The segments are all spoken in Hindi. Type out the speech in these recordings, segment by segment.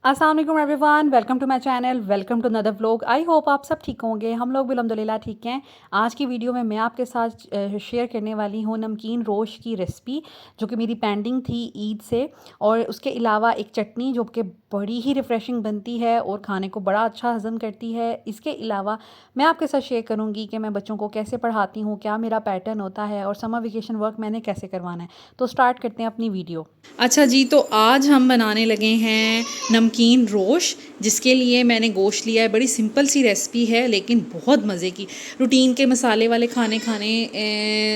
अस्सलाम वालेकुम everyone, welcome to my channel, welcome to another vlog. I hope आप सब ठीक होंगे। हम लोग भी अल्हम्दुलिल्लाह ठीक हैं। आज की वीडियो में मैं आपके साथ शेयर करने वाली हूँ नमकीन रोश की रेसिपी, जो कि मेरी पेंडिंग थी ईद से। और उसके अलावा एक चटनी जो कि बड़ी ही रिफ़्रेशिंग बनती है और खाने को बड़ा अच्छा हज़म करती है। इसके अलावा मैं आपके साथ शेयर करूँगी कि मैं बच्चों को कैसे पढ़ाती हूँ, क्या मेरा पैटर्न होता है और समर वेकेशन वर्क मैंने कैसे करवाना है। तो स्टार्ट करते हैं अपनी वीडियो। अच्छा जी, तो आज हम बनाने लगे हैं नमकीन रोश, जिसके लिए मैंने गोश्त लिया है। बड़ी सिंपल सी रेसिपी है लेकिन बहुत मज़े की। रूटीन के मसाले वाले खाने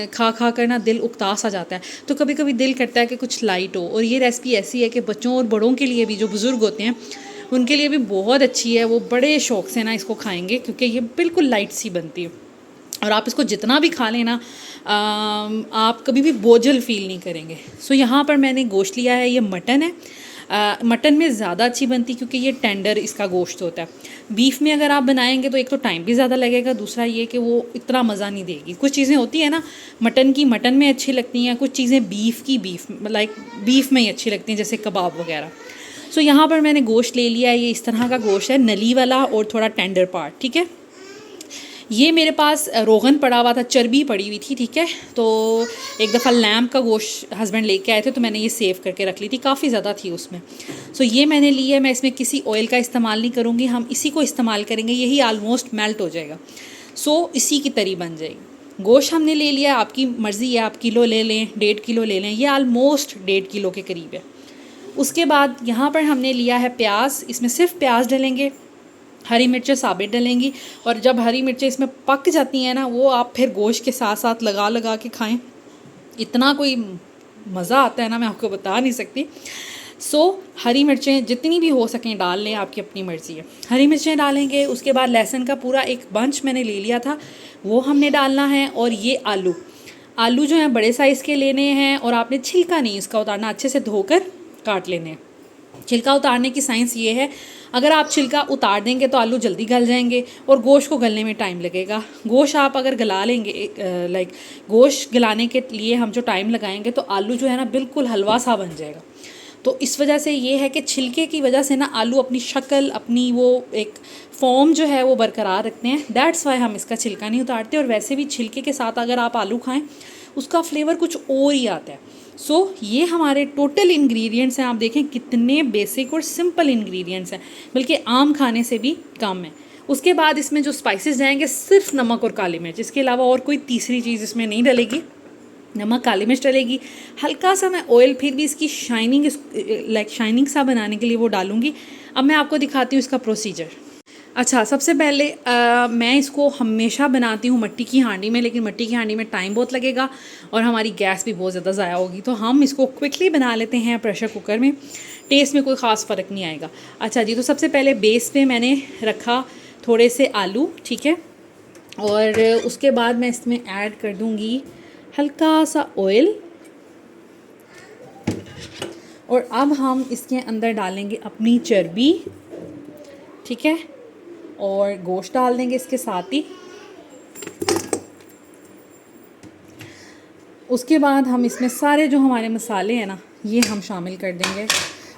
खा खा कर ना दिल उकता सा जाता है, तो कभी कभी दिल करता है कि कुछ लाइट हो। और ये रेसिपी ऐसी है कि बच्चों और बड़ों के लिए भी, जो बुज़ुर्ग होते हैं उनके लिए भी बहुत अच्छी है। वो बड़े शौक़ से ना इसको खाएंगे क्योंकि ये बिल्कुल लाइट सी बनती है और आप इसको जितना भी खा लेना आप कभी भी बोझल फ़ील नहीं करेंगे। सो यहाँ पर मैंने गोश्त लिया है, ये मटन है। मटन में ज़्यादा अच्छी बनती क्योंकि ये टेंडर इसका गोश्त होता है। बीफ में अगर आप बनाएंगे तो एक तो टाइम भी ज़्यादा लगेगा, दूसरा ये कि वो इतना मज़ा नहीं देगी। कुछ चीज़ें होती है ना मटन की मटन में अच्छी लगती हैं, कुछ चीज़ें बीफ की बीफ में ही अच्छी लगती हैं, जैसे कबाब वगैरह। सो यहाँ पर मैंने गोश्त ले लिया है। ये इस तरह का गोश्त है, नली वाला और थोड़ा टेंडर पार्ट, ठीक है। ये मेरे पास रोगन पड़ा हुआ था, चर्बी पड़ी हुई थी, ठीक है। तो एक दफ़ा लैम्प का गोश्त हस्बैंड लेके आए थे तो मैंने ये सेव करके रख ली थी, काफ़ी ज़्यादा थी उसमें। सो ये मैंने ली है। मैं इसमें किसी ऑयल का इस्तेमाल नहीं करूँगी, हम इसी को इस्तेमाल करेंगे। यही आलमोस्ट मेल्ट हो जाएगा। सो इसी की तरी बन जाएगी। गोश्त हमने ले लिया, आपकी मर्ज़ी है, आप किलो ले लें, 1.5 किलो ले लें। ये आलमोस्ट 1.5 किलो के करीब है। उसके बाद यहाँ पर हमने लिया है प्याज। इसमें सिर्फ प्याज डलेंगे, हरी मिर्चें साबित डलेंगी। और जब हरी मिर्चें इसमें पक जाती हैं ना, वो आप फिर गोश्त के साथ साथ लगा लगा के खाएं, इतना कोई मज़ा आता है ना, मैं आपको बता नहीं सकती। सो हरी मिर्चें जितनी भी हो सकें डाल लें, आपकी अपनी मर्ज़ी है। हरी मिर्चें डालेंगे। उसके बाद लहसुन का पूरा एक बंच मैंने ले लिया था, वो हमने डालना है। और ये आलू जो हैं बड़े साइज़ के लेने हैं और आपने छिलका नहीं इसका उतारना, अच्छे से धोकर काट लेने हैं। छिलका उतारने की साइंस ये है, अगर आप छिलका उतार देंगे तो आलू जल्दी गल जाएंगे और गोश्त को गलने में टाइम लगेगा। गोश्त आप अगर गला लेंगे, गोश्त गलाने के लिए हम जो टाइम लगाएंगे तो आलू जो है ना बिल्कुल हलवा सा बन जाएगा। तो इस वजह से ये है कि छिलके की वजह से ना आलू अपनी शक्ल, अपनी वो एक फॉर्म जो है वो बरकरार रखते हैं। दैट्स वाई हम इसका छिलका नहीं उतारते। और वैसे भी छिलके के साथ अगर आप आलू खाएं उसका फ्लेवर कुछ और ही आता है। सो ये हमारे टोटल इंग्रेडिएंट्स हैं। आप देखें कितने बेसिक और सिंपल इंग्रेडिएंट्स हैं, बल्कि आम खाने से भी कम है। उसके बाद इसमें जो स्पाइसेस जाएंगे सिर्फ नमक और काली मिर्च, इसके अलावा और कोई तीसरी चीज़ इसमें नहीं डलेगी। नमक काली मिर्च डलेगी, हल्का सा मैं ऑयल फिर भी इसकी शाइनिंग सा बनाने के लिए वो डालूँगी। अब मैं आपको दिखाती हूँ इसका प्रोसीजर। अच्छा, सबसे पहले मैं इसको हमेशा बनाती हूँ मट्टी की हांडी में, लेकिन मट्टी की हांडी में टाइम बहुत लगेगा और हमारी गैस भी बहुत ज़्यादा ज़ाया होगी। तो हम इसको क्विकली बना लेते हैं प्रेशर कुकर में। टेस्ट में कोई ख़ास फ़र्क नहीं आएगा। अच्छा जी, तो सबसे पहले बेस पे मैंने रखा थोड़े से आलू, ठीक है। और उसके बाद मैं इसमें ऐड कर दूँगी हल्का सा ऑयल। और अब हम इसके अंदर डालेंगे अपनी चर्बी, ठीक है। और गोश्त डाल देंगे इसके साथ ही। उसके बाद हम इसमें सारे जो हमारे मसाले हैं ना, ये हम शामिल कर देंगे।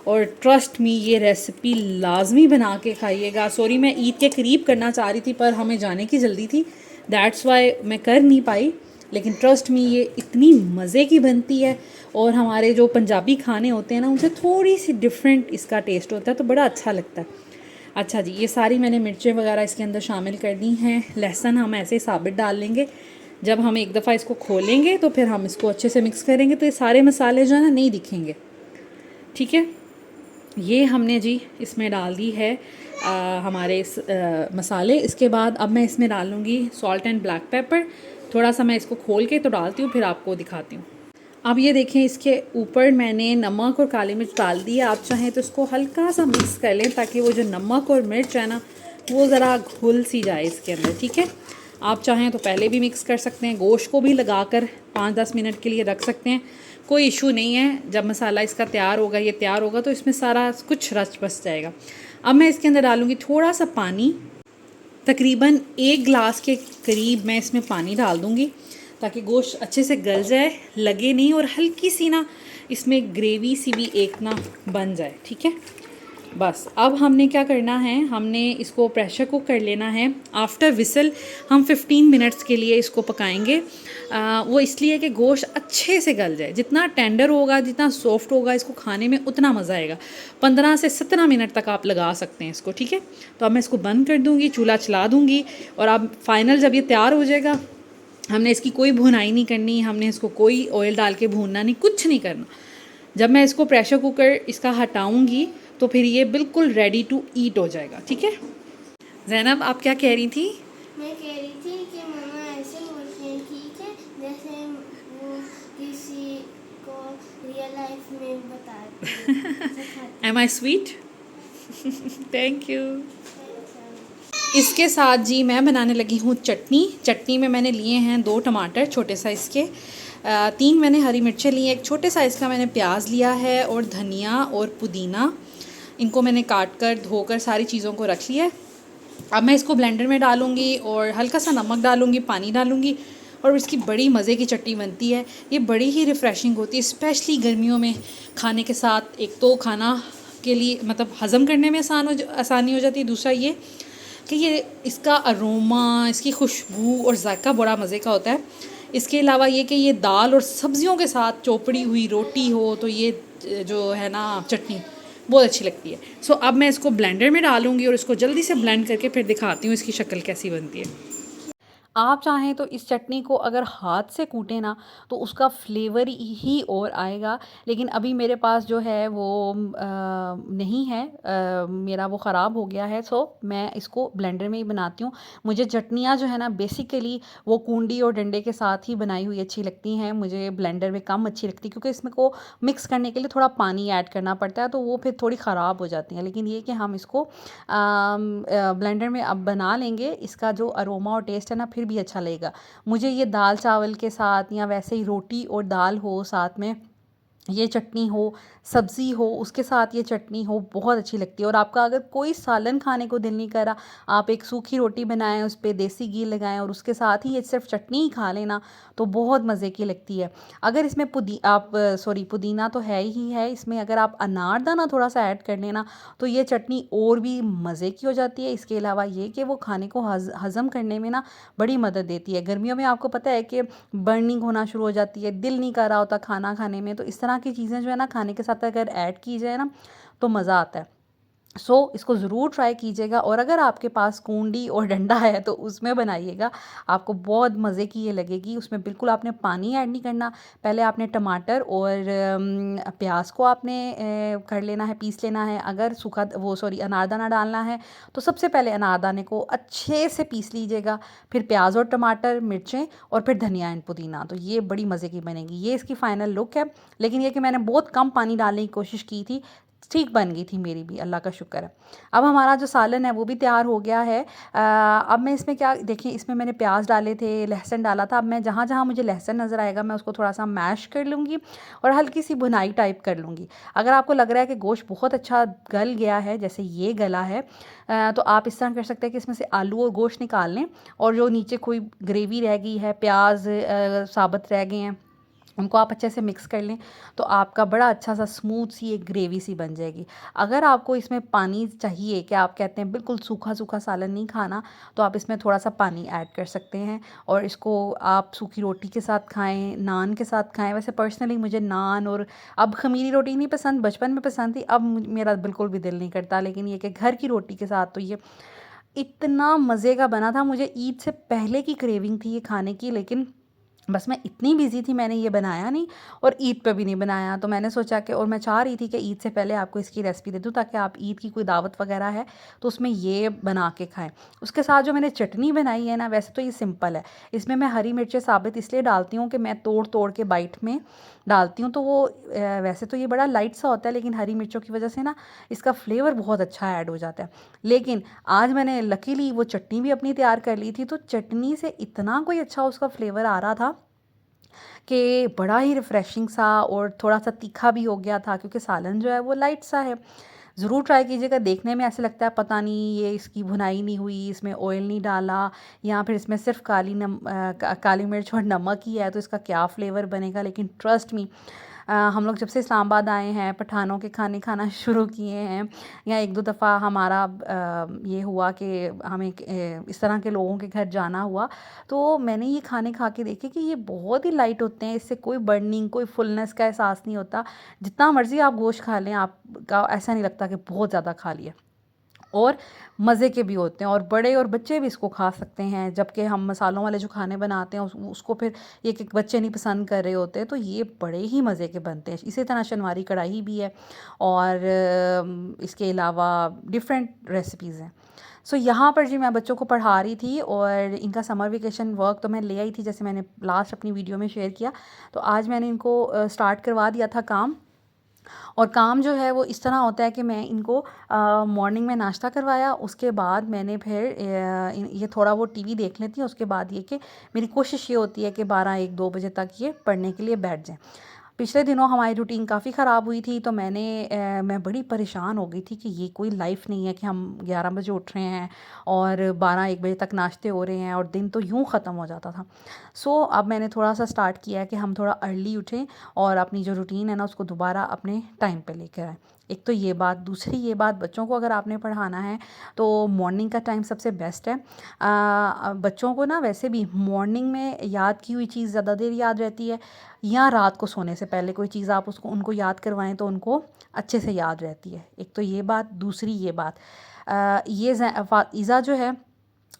और ट्रस्ट मी, ये रेसिपी लाजमी बना के खाइएगा। सॉरी, मैं ईद के करीब करना चाह रही थी पर हमें जाने की जल्दी थी, दैट्स वाई मैं कर नहीं पाई। लेकिन ट्रस्ट मी, ये इतनी मज़े की बनती है। और हमारे जो पंजाबी खाने होते हैं ना, उनसे थोड़ी सी डिफरेंट इसका टेस्ट होता है, तो बड़ा अच्छा लगता है। अच्छा जी, ये सारी मैंने मिर्चें वगैरह इसके अंदर शामिल कर दी हैं। लहसुन हम ऐसे ही साबित डाल लेंगे। जब हम एक दफ़ा इसको खोलेंगे तो फिर हम इसको अच्छे से मिक्स करेंगे, तो ये सारे मसाले जो है ना नहीं दिखेंगे, ठीक है। ये हमने जी इसमें डाल दी है हमारे मसाले। इसके बाद अब मैं इसमें डालूँगी सॉल्ट एंड ब्लैक पेपर। थोड़ा सा मैं इसको खोल के तो डालती हूँ, फिर आपको दिखाती हूँ। अब ये देखें, इसके ऊपर मैंने नमक और काली मिर्च डाल दी है। आप चाहें तो इसको हल्का सा मिक्स कर लें ताकि वो जो नमक और मिर्च है ना वो ज़रा घुल सी जाए इसके अंदर, ठीक है। आप चाहें तो पहले भी मिक्स कर सकते हैं, गोश्त को भी लगाकर 5-10 मिनट के लिए रख सकते हैं, कोई इशू नहीं है। जब मसाला इसका तैयार होगा, ये तैयार होगा, तो इसमें सारा कुछ रच बस जाएगा। अब मैं इसके अंदर डालूँगी थोड़ा सा पानी, तकरीबन 1 गिलास के करीब मैं इसमें पानी डाल दूँगी ताकि गोश्त अच्छे से गल जाए, लगे नहीं, और हल्की सी ना इसमें ग्रेवी सी भी एक ना बन जाए, ठीक है। बस अब हमने क्या करना है, हमने इसको प्रेशर कुक कर लेना है। आफ्टर विसल हम 15 मिनट्स के लिए इसको पकाएंगे। वो इसलिए कि गोश्त अच्छे से गल जाए, जितना टेंडर होगा, जितना सॉफ्ट होगा, इसको खाने में उतना मज़ा आएगा। 15 से 17 मिनट तक आप लगा सकते हैं इसको, ठीक है। तो अब मैं इसको बंद कर दूँगी, चूल्हा चला दूँगी, और अब फाइनल जब ये तैयार हो जाएगा, हमने इसकी कोई भुनाई नहीं करनी, हमने इसको कोई ऑयल डाल के भूनना नहीं, कुछ नहीं करना। जब मैं इसको प्रेशर कुकर इसका हटाऊंगी तो फिर ये बिल्कुल रेडी टू ईट हो जाएगा, ठीक है। ज़ैनब, आप क्या कह रही थी? मैं कह रही थी कि मम्मा ऐसे बोलते हैं, ठीक है, जैसे वो किसी को रियल लाइफ में बताते am I sweet? Thank you. इसके साथ जी मैं बनाने लगी हूँ चटनी। चटनी में मैंने लिए हैं 2 टमाटर छोटे साइज़ के, 3 मैंने हरी मिर्चें ली, एक छोटे साइज़ का मैंने प्याज लिया है, और धनिया और पुदीना, इनको मैंने काट कर धोकर सारी चीज़ों को रख लिया है। अब मैं इसको ब्लेंडर में डालूँगी और हल्का सा नमक डालूँगी, पानी डालूँगी, और इसकी बड़ी मज़े की चटनी बनती है। ये बड़ी ही रिफ़्रेशिंग होती है, स्पेशली गर्मियों में खाने के साथ। एक तो खाना के लिए मतलब हज़म करने में आसानी हो जाती है, दूसरा ये कि ये इसका अरोमा, इसकी खुशबू और जायका बड़ा मज़े का होता है। इसके अलावा ये कि ये दाल और सब्ज़ियों के साथ चोपड़ी हुई रोटी हो तो ये जो है ना चटनी बहुत अच्छी लगती है। सो अब मैं इसको ब्लेंडर में डालूँगी और इसको जल्दी से ब्लेंड करके फिर दिखाती हूँ इसकी शक्ल कैसी बनती है। आप चाहें तो इस चटनी को अगर हाथ से कूटें ना तो उसका फ्लेवर ही और आएगा, लेकिन अभी मेरे पास जो है वो नहीं है, मेरा वो ख़राब हो गया है। सो मैं इसको ब्लेंडर में ही बनाती हूँ। मुझे चटनियाँ जो है ना बेसिकली वो कूंडी और डंडे के साथ ही बनाई हुई अच्छी लगती हैं, मुझे ब्लेंडर में कम अच्छी लगती, क्योंकि इसमें को मिक्स करने के लिए थोड़ा पानी ऐड करना पड़ता है, तो वो फिर थोड़ी ख़राब हो जाती हैं। लेकिन ये कि हम इसको ब्लेंडर में अब बना लेंगे, इसका जो अरोमा और टेस्ट है ना फिर भी अच्छा लगेगा। मुझे ये दाल चावल के साथ या वैसे ही रोटी और दाल हो साथ में, ये चटनी हो, सब्ज़ी हो, उसके साथ ये चटनी हो, बहुत अच्छी लगती है। और आपका अगर कोई सालन खाने को दिल नहीं कर रहा, आप एक सूखी रोटी बनाएं, उस पे देसी घी लगाएं और उसके साथ ही ये सिर्फ चटनी ही खा लेना तो बहुत मज़े की लगती है। अगर इसमें पुदीना तो है ही है इसमें, अगर आप अनारदाना थोड़ा सा ऐड कर लेना तो ये चटनी और भी मज़े की हो जाती है। इसके अलावा ये कि वो खाने को हज़म करने में ना बड़ी मदद देती है। गर्मियों में आपको पता है कि बर्निंग होना शुरू हो जाती है, दिल नहीं कर रहा होता खाना खाने में, तो इस तरह की चीज़ें जो है ना खाने के साथ अगर ऐड की जाए ना तो मज़ा आता है। इसको ज़रूर ट्राई कीजिएगा, और अगर आपके पास कूंडी और डंडा है तो उसमें बनाइएगा, आपको बहुत मज़े की ये लगेगी। उसमें बिल्कुल आपने पानी ऐड नहीं करना, पहले आपने टमाटर और प्याज को आपने कर लेना है, पीस लेना है। अगर अनारदाना डालना है तो सबसे पहले अनारदाने को अच्छे से पीस लीजिएगा, फिर प्याज और टमाटर, मिर्चें, और फिर धनिया एंड पुदीना, तो ये बड़ी मज़े की बनेगी। ये इसकी फ़ाइनल लुक है, लेकिन ये कि मैंने बहुत कम पानी डालने की कोशिश की थी, ठीक बन गई थी मेरी भी, अल्लाह का शुक्र है। अब हमारा जो सालन है वो भी तैयार हो गया है। अब मैं इसमें क्या देखिए, इसमें मैंने प्याज डाले थे, लहसुन डाला था। अब मैं जहाँ जहाँ मुझे लहसुन नज़र आएगा मैं उसको थोड़ा सा मैश कर लूँगी और हल्की सी भुनाई टाइप कर लूँगी। अगर आपको लग रहा है कि गोश्त बहुत अच्छा गल गया है, जैसे ये गला है, तो आप इस तरह कर सकते हैं कि इसमें से आलू और गोश्त निकाल लें, और जो नीचे कोई ग्रेवी रह गई है, प्याज साबुत रह गए हैं, उनको आप अच्छे से मिक्स कर लें, तो आपका बड़ा अच्छा सा स्मूथ सी एक ग्रेवी सी बन जाएगी। अगर आपको इसमें पानी चाहिए, कि आप कहते हैं बिल्कुल सूखा सूखा सालन नहीं खाना, तो आप इसमें थोड़ा सा पानी ऐड कर सकते हैं, और इसको आप सूखी रोटी के साथ खाएं, नान के साथ खाएं। वैसे पर्सनली मुझे नान और अब खमीरी रोटी नहीं पसंद, बचपन में पसंद थी, अब मेरा बिल्कुल भी दिल नहीं करता, लेकिन ये कि घर की रोटी के साथ तो ये इतना मज़े का बना था। मुझे ईद से पहले की क्रेविंग थी ये खाने की, लेकिन बस मैं इतनी बिज़ी थी, मैंने ये बनाया नहीं, और ईद पे भी नहीं बनाया। तो मैंने सोचा कि, और मैं चाह रही थी कि ईद से पहले आपको इसकी रेसिपी दे दूँ, ताकि आप ईद की कोई दावत वगैरह है तो उसमें ये बना के खाएं। उसके साथ जो मैंने चटनी बनाई है ना, वैसे तो ये सिंपल है। इसमें मैं हरी मिर्चें साबित इसलिए डालती हूँ कि मैं तोड़ तोड़ के बाइट में डालती हूँ, तो वो वैसे तो ये बड़ा लाइट सा होता है, लेकिन हरी मिर्चों की वजह से ना इसका फ्लेवर बहुत अच्छा ऐड हो जाता है। लेकिन आज मैंने लकीली वो चटनी भी अपनी तैयार कर ली थी, तो चटनी से इतना कोई अच्छा उसका फ्लेवर आ रहा था कि बड़ा ही रिफ़्रेशिंग सा, और थोड़ा सा तीखा भी हो गया था, क्योंकि सालन जो है वो लाइट सा है। ज़रूर ट्राई कीजिएगा। देखने में ऐसे लगता है पता नहीं ये इसकी भुनाई नहीं हुई, इसमें ऑयल नहीं डाला, या फिर इसमें सिर्फ काली मिर्च और नमक ही है, तो इसका क्या फ्लेवर बनेगा। लेकिन ट्रस्ट मी, हम लोग जब से इस्लामाबाद आए हैं पठानों के खाने खाना शुरू किए हैं, या एक दो दफ़ा हमारा ये हुआ कि हमें इस तरह के लोगों के घर जाना हुआ, तो मैंने ये खाने खा के देखे कि ये बहुत ही लाइट होते हैं, इससे कोई बर्निंग कोई फुलनेस का एहसास नहीं होता। जितना मर्ज़ी आप गोश्त खा लें आपका ऐसा नहीं लगता कि बहुत ज़्यादा खा लिया, और मज़े के भी होते हैं, और बड़े और बच्चे भी इसको खा सकते हैं। जबकि हम मसालों वाले जो खाने बनाते हैं उसको फिर एक बच्चे नहीं पसंद कर रहे होते, तो ये बड़े ही मज़े के बनते हैं। इसी तरह शनवारी कढ़ाई भी है, और इसके अलावा डिफरेंट रेसिपीज़ हैं। सो यहाँ पर जी मैं बच्चों को पढ़ा रही थी, और इनका समर वेकेशन वर्क तो मैं ले आई थी, जैसे मैंने लास्ट अपनी वीडियो में शेयर किया। तो आज मैंने इनको स्टार्ट करवा दिया था काम, और काम जो है वो इस तरह होता है कि मैं इनको मॉर्निंग में नाश्ता करवाया, उसके बाद मैंने फिर ये थोड़ा वो टीवी देख लेती हैं, उसके बाद ये कि मेरी कोशिश ये होती है कि 12-1-2 बजे तक ये पढ़ने के लिए बैठ जाएँ। पिछले दिनों हमारी रूटीन काफ़ी ख़राब हुई थी, तो मैं बड़ी परेशान हो गई थी कि ये कोई लाइफ नहीं है कि हम 11 बजे उठ रहे हैं और 12-1 बजे तक नाश्ते हो रहे हैं, और दिन तो यूँ ख़त्म हो जाता था। सो अब मैंने थोड़ा सा स्टार्ट किया है कि हम थोड़ा अर्ली उठें और अपनी जो रूटीन है ना उसको दोबारा अपने टाइम पे लेकर आएँ। एक तो ये बात, दूसरी ये बात, बच्चों को अगर आपने पढ़ाना है तो मॉर्निंग का टाइम सबसे बेस्ट है। बच्चों को ना वैसे भी मॉर्निंग में याद की हुई चीज़ ज़्यादा देर याद रहती है, या रात को सोने से पहले कोई चीज़ आप उसको उनको याद करवाएं तो उनको अच्छे से याद रहती है। एक तो ये बात, दूसरी ये बात, ये फ़ाइज़ा जो है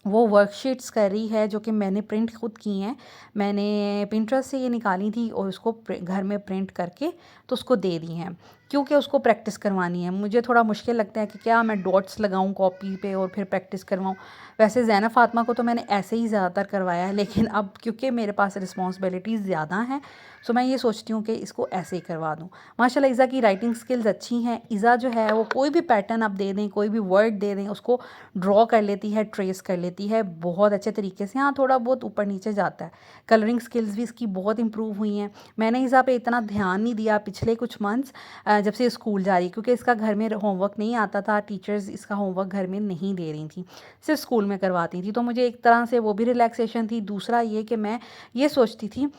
वो वर्कशीट्स कर रही है जो कि मैंने प्रिंट खुद की हैं। मैंने पिंटरेस्ट से ये निकाली थी और उसको घर में प्रिंट करके तो उसको दे दी हैं, क्योंकि उसको प्रैक्टिस करवानी है। मुझे थोड़ा मुश्किल लगता है कि क्या मैं डॉट्स लगाऊं कॉपी पे और फिर प्रैक्टिस करवाऊं। वैसे ज़ैनब फ़ातिमा को तो मैंने ऐसे ही ज़्यादातर करवाया है, लेकिन अब क्योंकि मेरे पास रिस्पॉन्सिबिलिटीज़ ज़्यादा हैं, सो मैं ये सोचती हूँ कि इसको ऐसे ही करवा दूँ। माशाल्लाह ईज़ा की राइटिंग स्किल्स अच्छी हैं। ईज़ा जो है वो कोई भी पैटर्न आप दे दें, कोई भी वर्ड दे दें, उसको ड्रॉ कर लेती है, ट्रेस कर लेती है बहुत अच्छे तरीके से। हाँ, थोड़ा बहुत ऊपर नीचे जाता है। कलरिंग स्किल्स भी इसकी बहुत इंप्रूव हुई हैं। मैंने ईज़ा पे इतना ध्यान नहीं दिया पिछले कुछ मंथ्स जब से स्कूल जा रही, क्योंकि इसका घर में होमवर्क नहीं आता था, टीचर्स इसका होमवर्क घर में नहीं दे रही थी, सिर्फ स्कूल में करवाती थी। तो मुझे एक तरह से वो भी रिलैक्सेशन थी। दूसरा ये कि मैं ये सोचती थी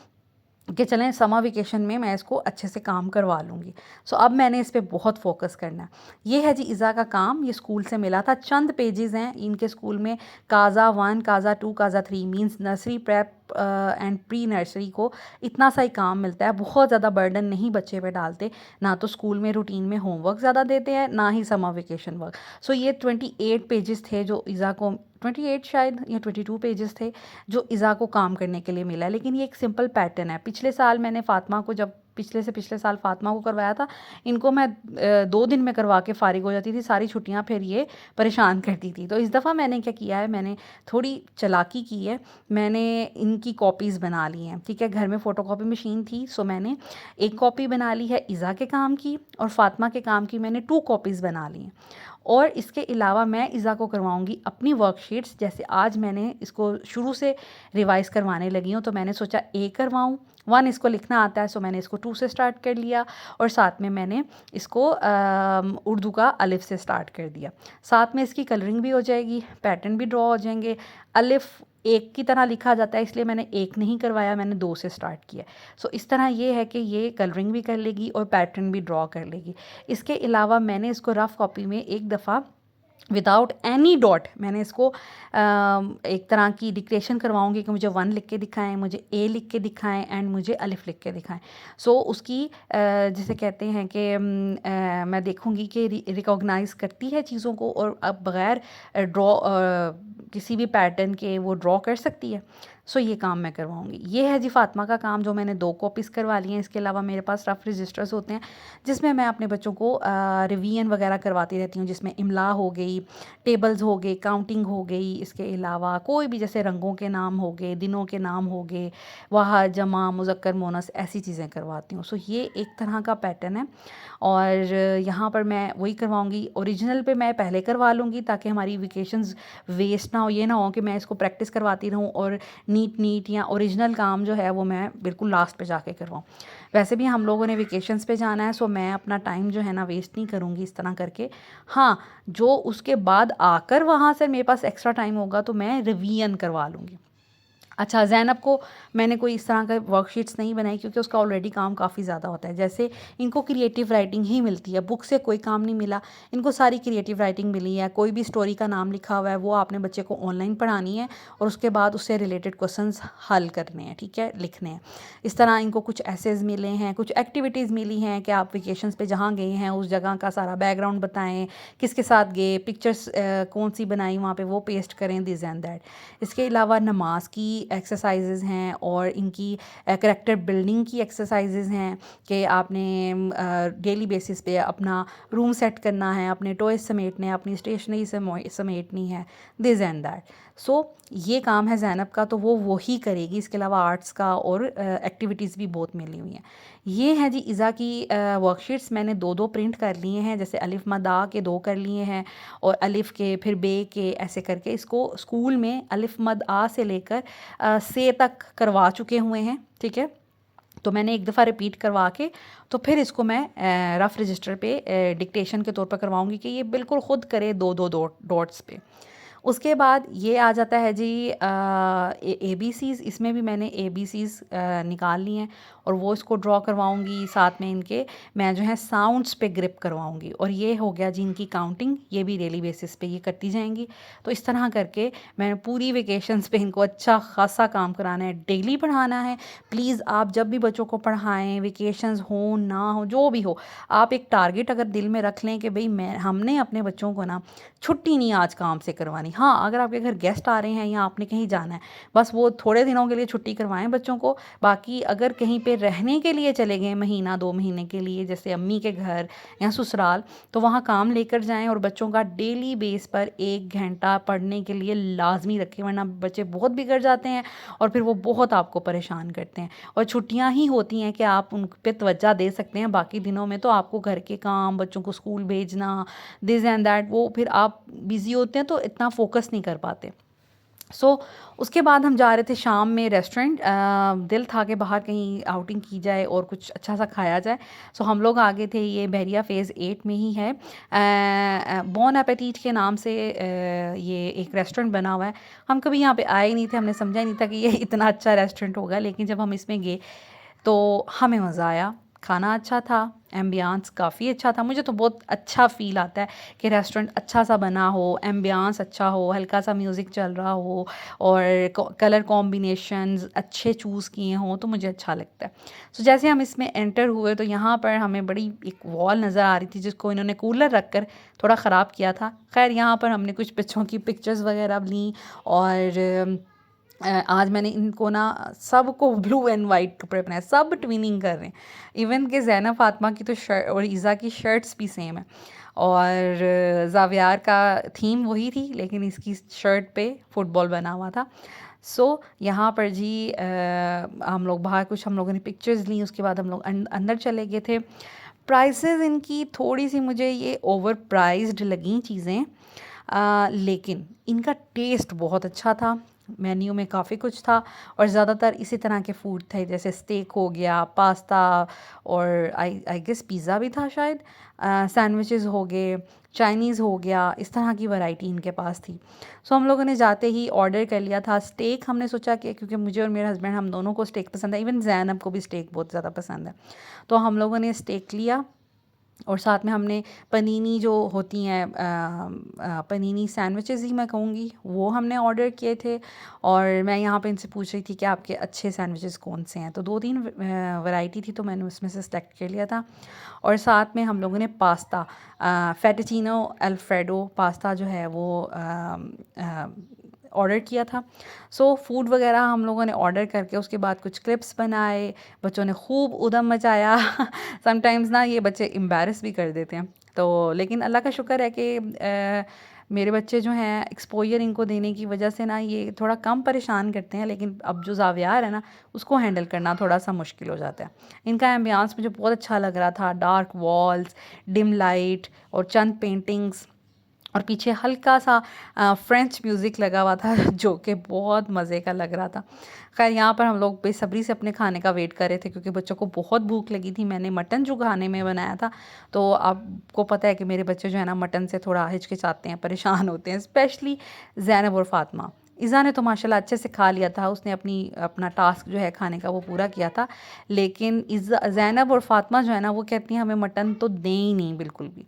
कि चलें समर वेकेशन में मैं इसको अच्छे से काम करवा लूँगी। सो अब मैंने इस पे बहुत फोकस करना है। ये है जी ईज़ा का काम, ये स्कूल से मिला था। चंद पेजेस हैं इनके स्कूल में, Kaza 1, Kaza 2, Kaza 3 means nursery, prep and pre nursery को इतना सा ही काम मिलता है। बहुत ज़्यादा बर्डन नहीं बच्चे पे डालते, ना तो स्कूल में रूटीन में होमवर्क ज़्यादा देते हैं, ना ही समर वेकेशन वर्क। सो ये 28 पेजेस थे जो ईज़ा को, 28 शायद या 22 पेजेस थे जो ईज़ा को काम करने के लिए मिला है। लेकिन ये एक सिंपल पैटर्न है। पिछले साल मैंने फ़ातिमा को, जब पिछले से पिछले साल फ़ातिमा को करवाया था, इनको मैं 2 दिन में करवा के फ़ारिग हो जाती थी, सारी छुट्टियां फिर ये परेशान करती थी। तो इस दफ़ा मैंने क्या किया है, मैंने थोड़ी चालाकी की है, मैंने इनकी कॉपीज़ बना ली हैं। ठीक है, घर में फ़ोटोकॉपी मशीन थी, सो मैंने एक कॉपी बना ली है ईज़ा के काम की, और फ़ातिमा के काम की मैंने 2 कॉपीज़ बना ली हैं। और इसके अलावा मैं ईज़ा को करवाऊंगी अपनी वर्कशीट्स। जैसे आज मैंने इसको शुरू से रिवाइज़ करवाने लगी हूँ, तो मैंने सोचा ए करवाऊँ, 1 इसको लिखना आता है, सो मैंने इसको 2 से स्टार्ट कर लिया, और साथ में मैंने इसको उर्दू का अलिफ से स्टार्ट कर दिया। साथ में इसकी कलरिंग भी हो जाएगी, पैटर्न भी ड्रॉ हो जाएंगे। अलिफ एक की तरह लिखा जाता है, इसलिए मैंने एक नहीं करवाया, मैंने 2 से स्टार्ट किया। सो इस तरह ये है कि ये कलरिंग भी कर लेगी और पैटर्न भी ड्रॉ कर लेगी। इसके अलावा मैंने इसको रफ़ कॉपी में एक दफ़ा विदाउट एनी डॉट मैंने इसको एक तरह की डिक्टेशन करवाऊंगी कि मुझे 1 लिख के दिखाएं, मुझे ए लिख के दिखाएं, एंड मुझे अलिफ लिख के दिखाएं। सो उसकी जिसे कहते हैं कि मैं देखूंगी कि रिकॉग्नाइज़ करती है चीज़ों को, और अब बग़ैर ड्रॉ किसी भी पैटर्न के वो ड्रॉ कर सकती है। सो ये काम मैं करवाऊंगी। ये है जी फ़ातिमा का काम, जो मैंने 2 कॉपीज़ करवा ली हैं। इसके अलावा मेरे पास रफ़ रजिस्टर्स होते हैं जिसमें मैं अपने बच्चों को रिवीजन वगैरह करवाती रहती हूँ, जिसमें इमला हो गई, टेबल्स हो गए, काउंटिंग हो गई। इसके अलावा कोई भी जैसे रंगों के नाम हो गए, दिनों के नाम हो गए, वाहद, जमा, मुज़क्कर, मोनस, ऐसी चीज़ें करवाती हूँ। सो ये एक तरह का पैटर्न है, और यहाँ पर मैं वही करवाऊँगी। ओरिजिनल पे मैं पहले करवा लूँगी ताकि हमारी वेकेशंस वेस्ट ना हो। ये ना हो कि मैं इसको प्रैक्टिस करवाती रहूँ और नीट या ओरिजिनल काम जो है वो मैं बिल्कुल लास्ट पे जाके करवाऊँ। वैसे भी हम लोगों ने वेकेशंस पे जाना है, सो मैं अपना टाइम जो है ना वेस्ट नहीं करूँगी इस तरह करके। हाँ, जो उसके बाद आकर वहाँ से मेरे पास एक्स्ट्रा टाइम होगा तो मैं रिवीजन करवा लूँगी। अच्छा, ज़ैनब को मैंने कोई इस तरह का वर्कशीट्स नहीं बनाई क्योंकि उसका ऑलरेडी काम काफ़ी ज़्यादा होता है। जैसे इनको क्रिएटिव राइटिंग ही मिलती है, बुक से कोई काम नहीं मिला, इनको सारी क्रिएटिव राइटिंग मिली है। कोई भी स्टोरी का नाम लिखा हुआ है वो आपने बच्चे को ऑनलाइन पढ़ानी है और उसके बाद उससे रिलेटेड क्वेश्चंस हल करने हैं, ठीक है, लिखने हैं। इस तरह इनको कुछ एसेज मिले हैं, कुछ एक्टिविटीज़ मिली हैं कि आप वेकेशंस पे जहाँ गए हैं उस जगह का सारा बैकग्राउंड बताएँ, किसके साथ गए, पिक्चर्स कौन सी बनाई वहाँ पे वो पेस्ट करें, दिस एंड दैट। इसके अलावा नमाज की एक्सरसाइजेज़ हैं और इनकी करैक्टर बिल्डिंग की एक्सरसाइजेज़ हैं कि आपने डेली बेसिस पे अपना रूम सेट करना है, अपने टॉयज़ समेटने हैं, अपनी स्टेशनरी समेटनी है, दिस एंड दैट। सो ये काम है ज़ैनब का, तो वो ही करेगी। इसके अलावा आर्ट्स का और एक्टिविटीज़ भी बहुत मिली हुई हैं। ये है जी इज़ा की वर्कशीट्स, मैंने 2-2 प्रिंट कर लिए हैं। जैसे अलिफ मदा के 2 कर लिए हैं और अलिफ के फिर बे के, ऐसे करके इसको स्कूल में अलिफ मद आ से लेकर से तक करवा चुके हुए हैं, ठीक है। तो मैंने एक दफ़ा रिपीट करवा के तो फिर इसको मैं रफ़ रजिस्टर पे डिक्टेशन के तौर पर करवाऊँगी कि ये बिल्कुल ख़ुद करे 2-2 डॉट्स पे। उसके बाद ये आ जाता है जी ABCs। इसमें भी मैंने ABCs निकाल ली हैं और वो इसको ड्रॉ करवाऊँगी। साथ में इनके मैं जो है साउंड्स पे ग्रिप करवाऊँगी। और ये हो गया जी इनकी काउंटिंग, ये भी डेली बेसिस पे ये करती जाएंगी। तो इस तरह करके मैंने पूरी वेकेशंस पे इनको अच्छा खासा काम कराना है, डेली पढ़ाना है। प्लीज़ आप जब भी बच्चों को पढ़ाएं, वेकेशंस हो ना हो जो भी हो, आप एक टारगेट अगर दिल में रख लें कि भाई हमने अपने बच्चों को ना छुट्टी नहीं आज काम से करवानी। हाँ, अगर आपके घर गेस्ट आ रहे हैं या आपने कहीं जाना है, बस वो थोड़े दिनों के लिए छुट्टी करवाएं बच्चों को। बाकी अगर कहीं पे रहने के लिए चले गए महीना 2 महीने के लिए, जैसे अम्मी के घर या ससुराल, तो वहाँ काम लेकर जाएं और बच्चों का डेली बेस पर 1 घंटा पढ़ने के लिए लाजमी रखें, वरना बच्चे बहुत बिगड़ जाते हैं और फिर वो बहुत आपको परेशान करते हैं। और छुट्टियाँ ही होती हैं कि आप उन पे तवज्जो दे सकते हैं, बाकी दिनों में तो आपको घर के काम, बच्चों को स्कूल भेजना, दिस एंड दैट, वो फिर आप बिज़ी होते हैं तो इतना फोकस नहीं कर पाते। उसके बाद हम जा रहे थे शाम में रेस्टोरेंट। दिल था कि बाहर कहीं आउटिंग की जाए और कुछ अच्छा सा खाया जाए। हम लोग आ गए थे, ये बहरिया फ़ेज़ 8 में ही है, बॉन एपेटीट के नाम से ये एक रेस्टोरेंट बना हुआ है। हम कभी यहाँ पे आए ही नहीं थे, हमने समझा ही नहीं था कि ये इतना अच्छा रेस्टोरेंट होगा, लेकिन जब हम इसमें गए तो हमें मज़ा आया। खाना अच्छा था, एम्बियंस काफ़ी अच्छा था। मुझे तो बहुत अच्छा फ़ील आता है कि रेस्टोरेंट अच्छा सा बना हो, एम्बियंस अच्छा हो, हल्का सा म्यूज़िक चल रहा हो और कलर कॉम्बिनेशंस अच्छे चूज़ किए हों, तो मुझे अच्छा लगता है। जैसे हम इसमें एंटर हुए तो यहाँ पर हमें बड़ी एक वॉल नज़र आ रही थी जिसको इन्होंने कूलर रख कर थोड़ा ख़राब किया था। खैर यहाँ पर हमने कुछ बच्चों की पिक्चर्स वगैरह ली और आज मैंने इनको ना सबको ब्लू एंड वाइट कपड़े पहनाए, सब ट्विनिंग कर रहे हैं। इवन कि ज़ैनब फ़ातिमा की तो शर्ट और ईज़ा की शर्ट्स भी सेम है और ज़ावियार का थीम वही थी, लेकिन इसकी शर्ट पे फुटबॉल बना हुआ था। यहाँ पर जी हम लोग बाहर कुछ हम लोगों ने पिक्चर्स ली, उसके बाद हम लोग अंदर चले गए थे। प्राइसेस इनकी थोड़ी सी मुझे ये ओवर प्राइस्ड लगी चीज़ें, लेकिन इनका टेस्ट बहुत अच्छा था। मेन्यू में काफ़ी कुछ था और ज़्यादातर इसी तरह के फूड थे, जैसे स्टेक हो गया, पास्ता और आई गेस पिज़्ज़ा भी था शायद, सैंडविचेस हो गए, चाइनीज़ हो गया, इस तरह की वैरायटी इनके पास थी। हम लोगों ने जाते ही ऑर्डर कर लिया था स्टेक। हमने सोचा कि क्योंकि मुझे और मेरे हस्बैंड हम दोनों को स्टेक पसंद है, इवन ज़ैनब को भी स्टेक बहुत ज़्यादा पसंद है, तो हम लोगों ने स्टेक लिया और साथ में हमने पनीनी जो होती हैं पनीनी सैंडविचेस ही मैं कहूँगी, वो हमने ऑर्डर किए थे। और मैं यहाँ पे इनसे पूछ रही थी कि आपके अच्छे सैंडविचेस कौन से हैं, तो 2-3 वैरायटी थी, तो मैंने उसमें से सेलेक्ट कर लिया था। और साथ में हम लोगों ने पास्ता, फेटुचीनो अल्फ्रेडो पास्ता जो है वो ऑर्डर किया था। फूड वगैरह हम लोगों ने ऑर्डर करके उसके बाद कुछ क्लिप्स बनाए, बच्चों ने खूब उधम मचाया। समटाइम्स ना ये बच्चे एम्बैरस भी कर देते हैं, तो लेकिन अल्लाह का शुक्र है कि मेरे बच्चे जो हैं एक्सपोजर इनको देने की वजह से ना ये थोड़ा कम परेशान करते हैं, लेकिन अब जो ज़ावियार है ना उसको हैंडल करना थोड़ा सा मुश्किल हो जाता है। इनका एम्बियंस मुझे बहुत अच्छा लग रहा था, डार्क वॉल्स, डिम लाइट और चंद पेंटिंग्स और पीछे हल्का सा फ्रेंच म्यूज़िक लगा हुआ था जो कि बहुत मज़े का लग रहा था। खैर यहाँ पर हम लोग बेसब्री से अपने खाने का वेट कर रहे थे क्योंकि बच्चों को बहुत भूख लगी थी। मैंने मटन जो खाने में बनाया था, तो आपको पता है कि मेरे बच्चे जो है ना मटन से थोड़ा हिचकिचाते हैं, परेशान होते हैं, स्पेशली ज़ैनब और फ़ातिमा। इज़ा ने तो माशाल्लाह अच्छे से खा लिया था, उसने अपना टास्क जो है खाने का वो पूरा किया था। लेकिन ज़ैनब और फ़ातिमा जो है ना, वो कहती हैं हमें मटन तो दें ही नहीं बिल्कुल भी।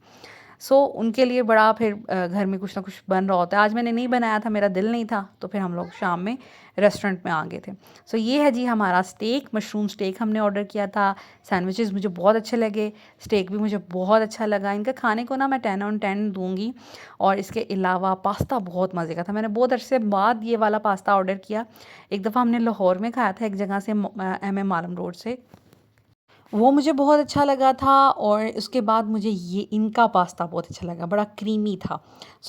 उनके लिए बड़ा फिर घर में कुछ ना कुछ बन रहा होता है। आज मैंने नहीं बनाया था, मेरा दिल नहीं था, तो फिर हम लोग शाम में रेस्टोरेंट में आ गए थे। ये है जी हमारा स्टेक, मशरूम स्टेक हमने ऑर्डर किया था। सैंडविचेस मुझे बहुत अच्छे लगे, स्टेक भी मुझे बहुत अच्छा लगा। इनका खाने को ना मैं 10 ऑन 10 दूँगी। और इसके अलावा पास्ता बहुत मज़े का था। मैंने बहुत अरसे बाद ये वाला पास्ता ऑर्डर किया। एक दफ़ा हमने लाहौर में खाया था एक जगह से, MM आलम रोड से। वो मुझे बहुत अच्छा लगा था, और उसके बाद मुझे ये इनका पास्ता बहुत अच्छा लगा, बड़ा क्रीमी था।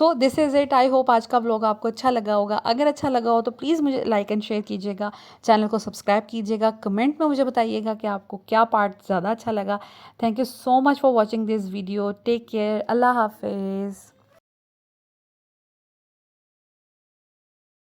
This is it. I hope आज का व्लॉग आपको अच्छा लगा होगा। अगर अच्छा लगा हो तो प्लीज़ मुझे लाइक एंड शेयर कीजिएगा, चैनल को सब्सक्राइब कीजिएगा, कमेंट में मुझे बताइएगा कि आपको क्या पार्ट ज़्यादा अच्छा लगा। Thank you so much for watching this video. Take care. अल्लाह हाफिज़।